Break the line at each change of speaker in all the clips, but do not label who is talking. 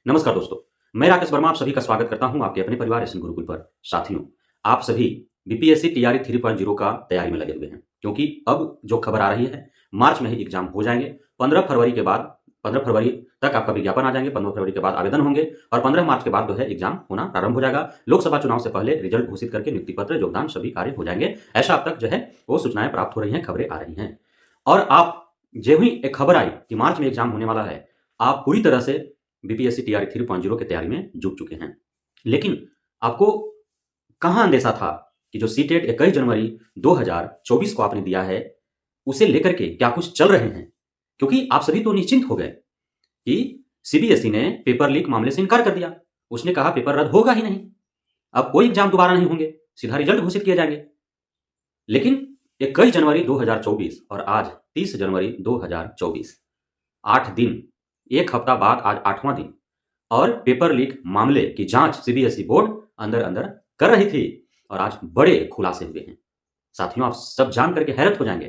नमस्कार दोस्तों, मैं राकेश वर्मा आप सभी का स्वागत करता हूं आपके अपने परिवार एसएन गुरुकुल पर। साथियों, आप सभी बीपीएससी टीआरई 3.0 का तैयारी में लगे हुए हैं क्योंकि अब जो खबर आ रही है, मार्च में ही एग्जाम हो जाएंगे। 15 फरवरी तक आपका विज्ञापन आ जाएंगे, 15 फरवरी के बाद आवेदन होंगे और 15 मार्च के बाद जो है एग्जाम होना प्रारंभ हो जाएगा। लोकसभा चुनाव से पहले रिजल्ट घोषित करके नियुक्ति पत्र, योगदान सभी कार्य हो जाएंगे। ऐसा अब तक जो है वो सूचनाएं प्राप्त हो रही हैं, खबरें आ रही हैं। और आप जो ही एक खबर आई कि मार्च में एग्जाम होने वाला है, आप पूरी तरह से बीपीएससी टीआरई 3.0 की तैयारी में जुट चुके हैं। लेकिन आपको कहाँ अंदेशा था कि जो सीटेट 21 जनवरी 2024 को आपने दिया है, उसे लेकर के क्या कुछ चल रहे हैं? क्योंकि आप सभी तो निश्चिंत हो गए कि सीबीएसई ने पेपर लीक मामले से इनकार कर दिया। उसने कहा पेपर रद्द होगा ही नहीं, अब कोई एग्जाम दोबारा नहीं होंगे, सीधा रिजल्ट घोषित किए जाएंगे। लेकिन 21 जनवरी 2024 और आज 30 जनवरी 2024, 8 दिन, एक हफ्ता बाद आज 8वां दिन और पेपर लीक मामले की जांच सीबीएसई बोर्ड अंदर अंदर कर रही थी और आज बड़े खुलासे हुए हैं। साथियों, आप सब जान करके हैरत हो जाएंगे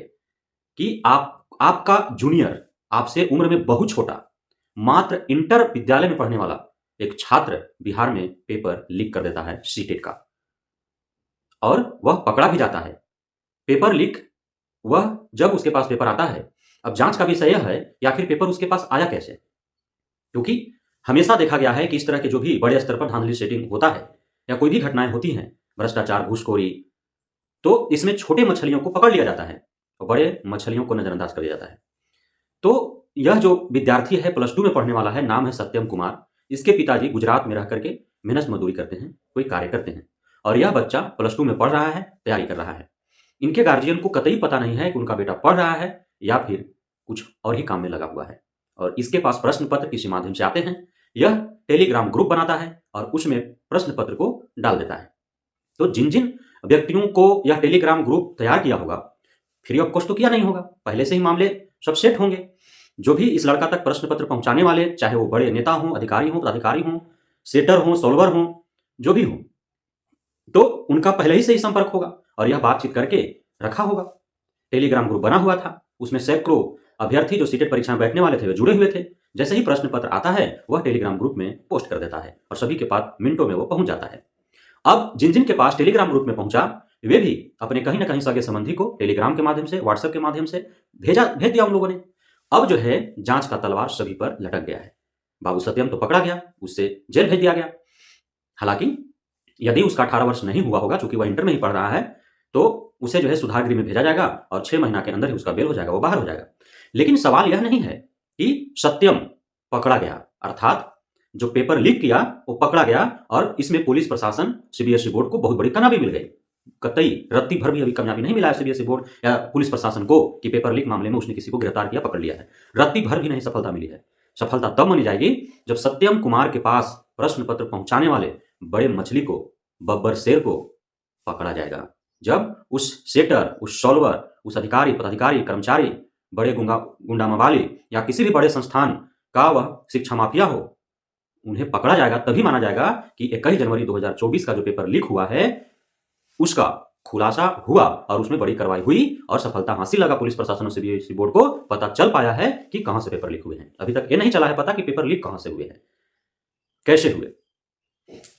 कि आपका जूनियर, आपसे उम्र में बहुत छोटा, मात्र इंटर विद्यालय में पढ़ने वाला एक छात्र बिहार में पेपर लीक कर देता है सीटेट का, और वह पकड़ा भी जाता है। पेपर लीक, वह जब उसके पास पेपर आता है, अब जांच का विषय यह है कि आखिर पेपर उसके पास आया कैसे। क्योंकि हमेशा देखा गया है कि इस तरह के जो भी बड़े स्तर पर धांधली सेटिंग होता है या कोई भी घटनाएं होती हैं, भ्रष्टाचार, घूसखोरी, तो इसमें छोटे मछलियों को पकड़ लिया जाता है और बड़े मछलियों को नजरअंदाज कर दिया जाता है। तो यह जो विद्यार्थी है, +2 में पढ़ने वाला है, नाम है सत्यम कुमार। इसके पिताजी गुजरात में रह करके मेहनत मजदूरी करते हैं, कोई कार्य करते हैं, और यह बच्चा +2 में पढ़ रहा है, तैयारी कर रहा है। इनके गार्जियन को कतई पता नहीं है कि उनका बेटा पढ़ रहा है या फिर कुछ और ही काम में लगा हुआ है। और इसके पास प्रश्न पत्र किसी माध्यम से आते हैं, यह टेलीग्राम ग्रुप बनाता है और उसमें प्रश्न पत्र को डाल देता है। तो जिन जिन व्यक्तियों को यह टेलीग्राम ग्रुप तैयार किया होगा, फ्री ऑफ कॉस्ट तो किया नहीं होगा, पहले से ही मामले सब सेट होंगे। जो भी इस लड़का तक प्रश्न पत्र पहुंचाने वाले, चाहे वो बड़े नेता हों, अधिकारी हों, पदाधिकारी हों, सेटर हों, सॉल्वर हों, जो भी हों, तो उनका पहले ही से ही संपर्क होगा और यह बातचीत करके रखा होगा। टेलीग्राम ग्रुप बना हुआ था, उसमें सैकड़ों अभ्यर्थी जो सीटेट परीक्षा में बैठने वाले थे वे जुड़े हुए थे। जैसे ही प्रश्न पत्र आता है, वह टेलीग्राम ग्रुप में पोस्ट कर देता है और सभी के पास मिनटों में वो पहुंच जाता है। अब जिन जिन के पास टेलीग्राम ग्रुप में पहुंचा, वे भी अपने कहीं ना कहीं सगे संबंधी को टेलीग्राम के माध्यम से, व्हाट्सएप के माध्यम से भेज दिया उन लोगों ने। अब जो है जांच का तलवार सभी पर लटक गया है। बाबू सत्यम तो पकड़ा गया, उससे जेल भेज दिया गया। हालांकि यदि उसका 18 वर्ष नहीं हुआ होगा, चूंकि वह इंटर में ही पढ़ रहा है, तो उसे जो है सुधार गृह में भेजा जाएगा और 6 महीना के अंदर ही उसका बेल हो जाएगा, वो बाहर हो जाएगा। लेकिन सवाल यह नहीं है कि सत्यम पकड़ा गया, अर्थात जो पेपर लीक किया वो पकड़ा गया, और इसमें पुलिस प्रशासन, सीबीएसई बोर्ड को बहुत बड़ी कामयाबी मिल गई। कतई रत्ती भर भी अभी कामयाबी नहीं मिला है सीबीएसई बोर्ड या पुलिस प्रशासन को कि पेपर लीक मामले में उसने किसी को गिरफ्तार किया, पकड़ लिया है। रत्ती भर भी नहीं सफलता मिली है। सफलता तब मानी जाएगी जब सत्यम कुमार के पास प्रश्न पत्र पहुंचाने वाले बड़े मछली को, बब्बर शेर को पकड़ा जाएगा। जब उस सेटर, उस सॉल्वर, उस अधिकारी, पदाधिकारी, कर्मचारी, बड़े गुंडा मवाली या किसी भी बड़े संस्थान का वह शिक्षा माफिया हो, उन्हें पकड़ा जाएगा, तभी माना जाएगा कि 21 जनवरी 2024 का जो पेपर लीक हुआ है उसका खुलासा हुआ और उसमें बड़ी कार्रवाई हुई और सफलता हासिल लगा पुलिस प्रशासन और सीबीएसई बोर्ड को पता चल पाया है कि कहां से पेपर लीक हुए हैं। अभी तक ये नहीं चला है पता कि पेपर लीक कहां से हुए हैं, कैसे हुए।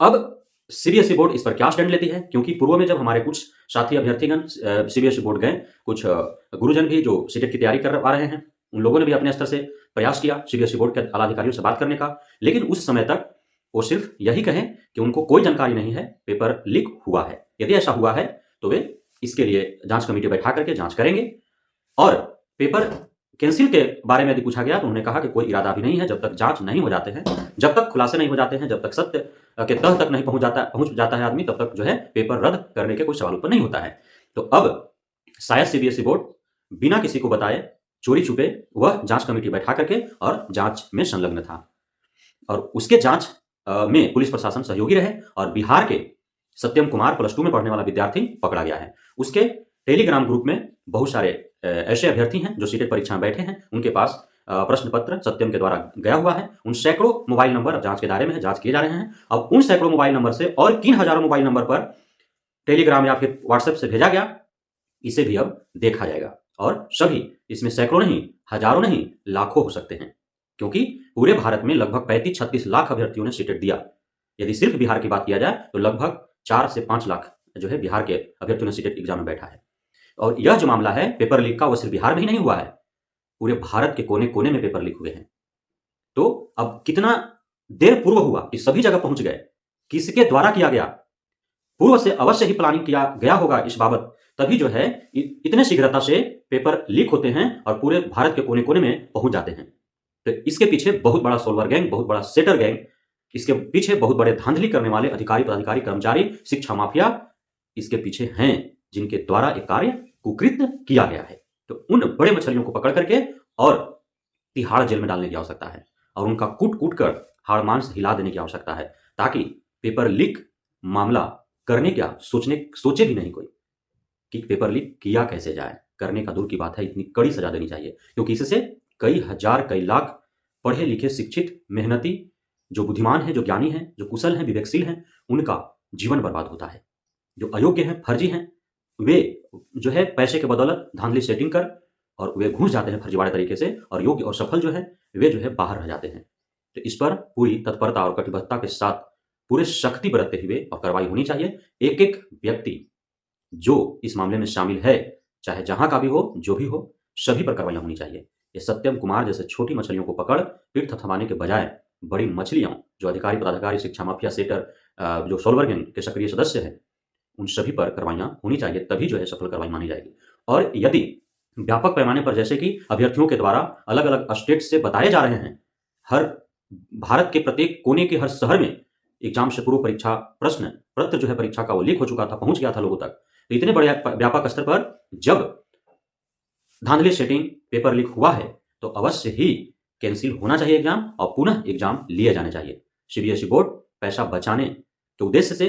अब सीबीएसई बोर्ड इस पर क्या स्टैंड लेती है, क्योंकि पूर्व में जब हमारे कुछ साथी अभ्यर्थीगण सीबीएसई बोर्ड गए, कुछ गुरुजन भी जो सीटेट की तैयारी करवा रहे हैं, उन लोगों ने भी अपने स्तर से प्रयास किया सीबीएसई बोर्ड के आला अधिकारियों से बात करने का, लेकिन उस समय तक वो सिर्फ यही कहें कि उनको कोई जानकारी नहीं है पेपर लीक हुआ है। यदि ऐसा हुआ है तो वे इसके लिए जांच कमेटी बैठा करके जांच करेंगे, और पेपर कैंसिल के बारे में यदि पूछा गया तो उन्होंने कहा कि कोई इरादा भी नहीं है। जब तक जांच नहीं हो जाते हैं, जब तक खुलासे नहीं हो जाते हैं, जब तक सत्य के तह तक नहीं पहुंच जाता है आदमी, तब तक जो है पेपर रद्द करने के कोई सवाल उत्पन्न नहीं होता है। तो अब शायद सीबीएसई बोर्ड बिना किसी को बताए, चोरी छुपे, वह जांच कमेटी बैठा करके और जांच में संलग्न था, और उसके जांच में पुलिस प्रशासन सहयोगी रहे और बिहार के सत्यम कुमार +2 में पढ़ने वाला विद्यार्थी पकड़ा गया है। उसके टेलीग्राम ग्रुप में बहुत सारे ऐसे अभ्यर्थी हैं जो सीटेट परीक्षा में बैठे हैं, उनके पास प्रश्न पत्र सत्यम के द्वारा गया हुआ है। उन सैकड़ों मोबाइल नंबर जांच के दायरे में है, जांच किए जा रहे हैं। अब उन सैकड़ों मोबाइल नंबर से और किन हजारों मोबाइल नंबर पर टेलीग्राम या फिर व्हाट्सएप से भेजा गया, इसे भी अब देखा जाएगा, और सभी इसमें सैकड़ों नहीं, हजारों नहीं, लाखों हो सकते हैं, क्योंकि पूरे भारत में लगभग 35-36 लाख अभ्यर्थियों ने सीटेट दिया। यदि सिर्फ बिहार की बात किया जाए तो लगभग 4 से 5 लाख जो है बिहार के अभ्यर्थियों ने सीटेट एग्जाम में बैठा है। और यह जो मामला है पेपर लीक का, वो सिर्फ बिहार में ही नहीं हुआ है, पूरे भारत के कोने कोने में पेपर लीक हुए हैं। तो अब कितना देर पूर्व हुआ कि सभी जगह पहुंच गए, किसके द्वारा किया गया, पूर्व से अवश्य ही प्लानिंग किया गया होगा इस बाबत, तभी जो है इतने शीघ्रता से पेपर लीक होते हैं और पूरे भारत के कोने कोने में पहुंच जाते हैं। तो इसके पीछे बहुत बड़ा सोल्वर गैंग, बहुत बड़ा सेटर गैंग, इसके पीछे बहुत बड़े धांधली करने वाले अधिकारी, पदाधिकारी, कर्मचारी, शिक्षा माफिया इसके पीछे हैं, जिनके द्वारा एक कार्य कुकृत्य किया गया है। तो उन बड़े मछलियों को पकड़ करके और तिहाड़ जेल में डालने की आवश्यकता है और उनका कूट कूट कर हाड़ मांस हिला देने की आवश्यकता है, ताकि पेपर लीक मामला करने क्या सोचे भी नहीं कोई कि पेपर लीक किया कैसे जाए। करने का दूर की बात है, इतनी कड़ी सजा देनी चाहिए, क्योंकि इससे कई हजार कई लाख पढ़े लिखे शिक्षित मेहनती जो बुद्धिमान है, जो ज्ञानी हैं, जो कुशल हैं, विवेकशील हैं, उनका जीवन बर्बाद होता है। जो अयोग्य हैं, फर्जी हैं, वे जो है पैसे के बदौलत धांधली सेटिंग कर और वे घुस जाते हैं फर्जीवाड़े तरीके से, और योग्य और सफल जो है वे जो है बाहर रह जाते हैं। तो इस पर पूरी तत्परता और कटिबद्धता के साथ पूरे सख्ती बरतते हुए और कार्रवाई होनी चाहिए। एक एक व्यक्ति जो इस मामले में शामिल है, चाहे जहां का भी हो, जो भी हो, सभी पर कार्रवाई होनी चाहिए। ये सत्यम कुमार जैसे छोटी मछलियों को पकड़ पीठ थपथपाने के बजाय बड़ी मछलियां जो अधिकारी, पदाधिकारी, शिक्षा माफिया, सेटर, जो सोल्वर गैंग के सक्रिय सदस्य हैं, उन सभी पर कार्रवाइयां होनी चाहिए, तभी जो है सफल कार्रवाई मानी जाएगी। और यदि व्यापक पैमाने पर जैसे कि अभ्यर्थियों के द्वारा अलग अलग स्टेट से बताए जा रहे हैं, हर भारत के प्रत्येक कोने के हर शहर में एग्जाम से पूर्व परीक्षा प्रश्न पत्र जो है परीक्षा का वो लीक हो चुका था, पहुंच गया था लोगों तक। तो इतने बड़े व्यापक स्तर पर जब धांधली सेटिंग पेपर लीक हुआ है तो अवश्य ही कैंसिल होना चाहिए एग्जाम और पुनः एग्जाम लिए जाने चाहिए। सीबीएसई बोर्ड पैसा बचाने के उद्देश्य से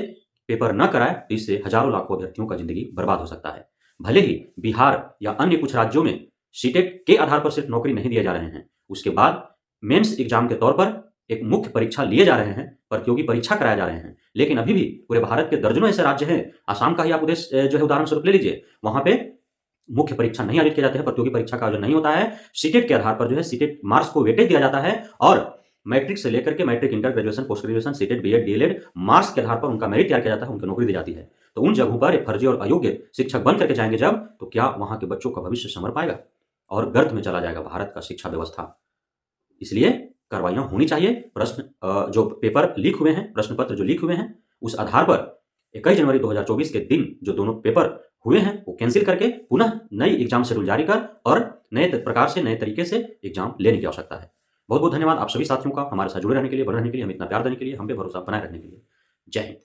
पेपर न कराए तो इससे हजारों लाखों अभ्यर्थियों का जिंदगी बर्बाद हो सकता है। भले ही बिहार या अन्य कुछ राज्यों में सीटेट के आधार पर सिर्फ नौकरी नहीं दिए जा रहे हैं, उसके बाद मेंस एग्जाम के तौर पर एक मुख्य परीक्षा लिए जा रहे हैं, प्रतियोगी परीक्षा कराए जा रहे हैं। लेकिन अभी भी पूरे भारत के दर्जनों ऐसे राज्य हैं, आसाम का ही आप उद्देश्य जो है उदाहरण स्वरूप ले लीजिए, वहां पे मुख्य परीक्षा नहीं आयोजित किए जाते हैं, प्रतियोगी परीक्षा का आयोजन नहीं होता है। सीटेट के आधार पर जो है सीटेट मार्क्स को वेटेज दिया जाता है और मैट्रिक से लेकर के matric, inter, graduation, post graduation, CTET, BEd, DElEd marks के आधार पर उनका मेरिट तैयार किया जाता है, उनको नौकरी दी जाती है। तो उन जगहों पर फर्जी और अयोग्य शिक्षक बन करके जाएंगे जब, तो क्या वहां के बच्चों का भविष्य संवर पाएगा और गर्त में चला जाएगा भारत का शिक्षा व्यवस्था। इसलिए कार्रवाइयां होनी चाहिए। प्रश्न जो पेपर लीक हुए हैं, प्रश्न पत्र जो लीक हुए हैं, उस आधार पर 21 जनवरी 2024 के दिन जो दोनों पेपर हुए हैं वो कैंसिल करके पुनः नई एग्जाम शेड्यूल जारी कर और नए प्रकार से, नए तरीके से एग्जाम लेने की आवश्यकता है। बहुत बहुत धन्यवाद आप सभी साथियों का हमारे साथ जुड़े रहने के लिए, बने रहने के लिए, हमें इतना प्यार देने के लिए, हम पे भरोसा बनाए रखने के लिए। जय हिंद।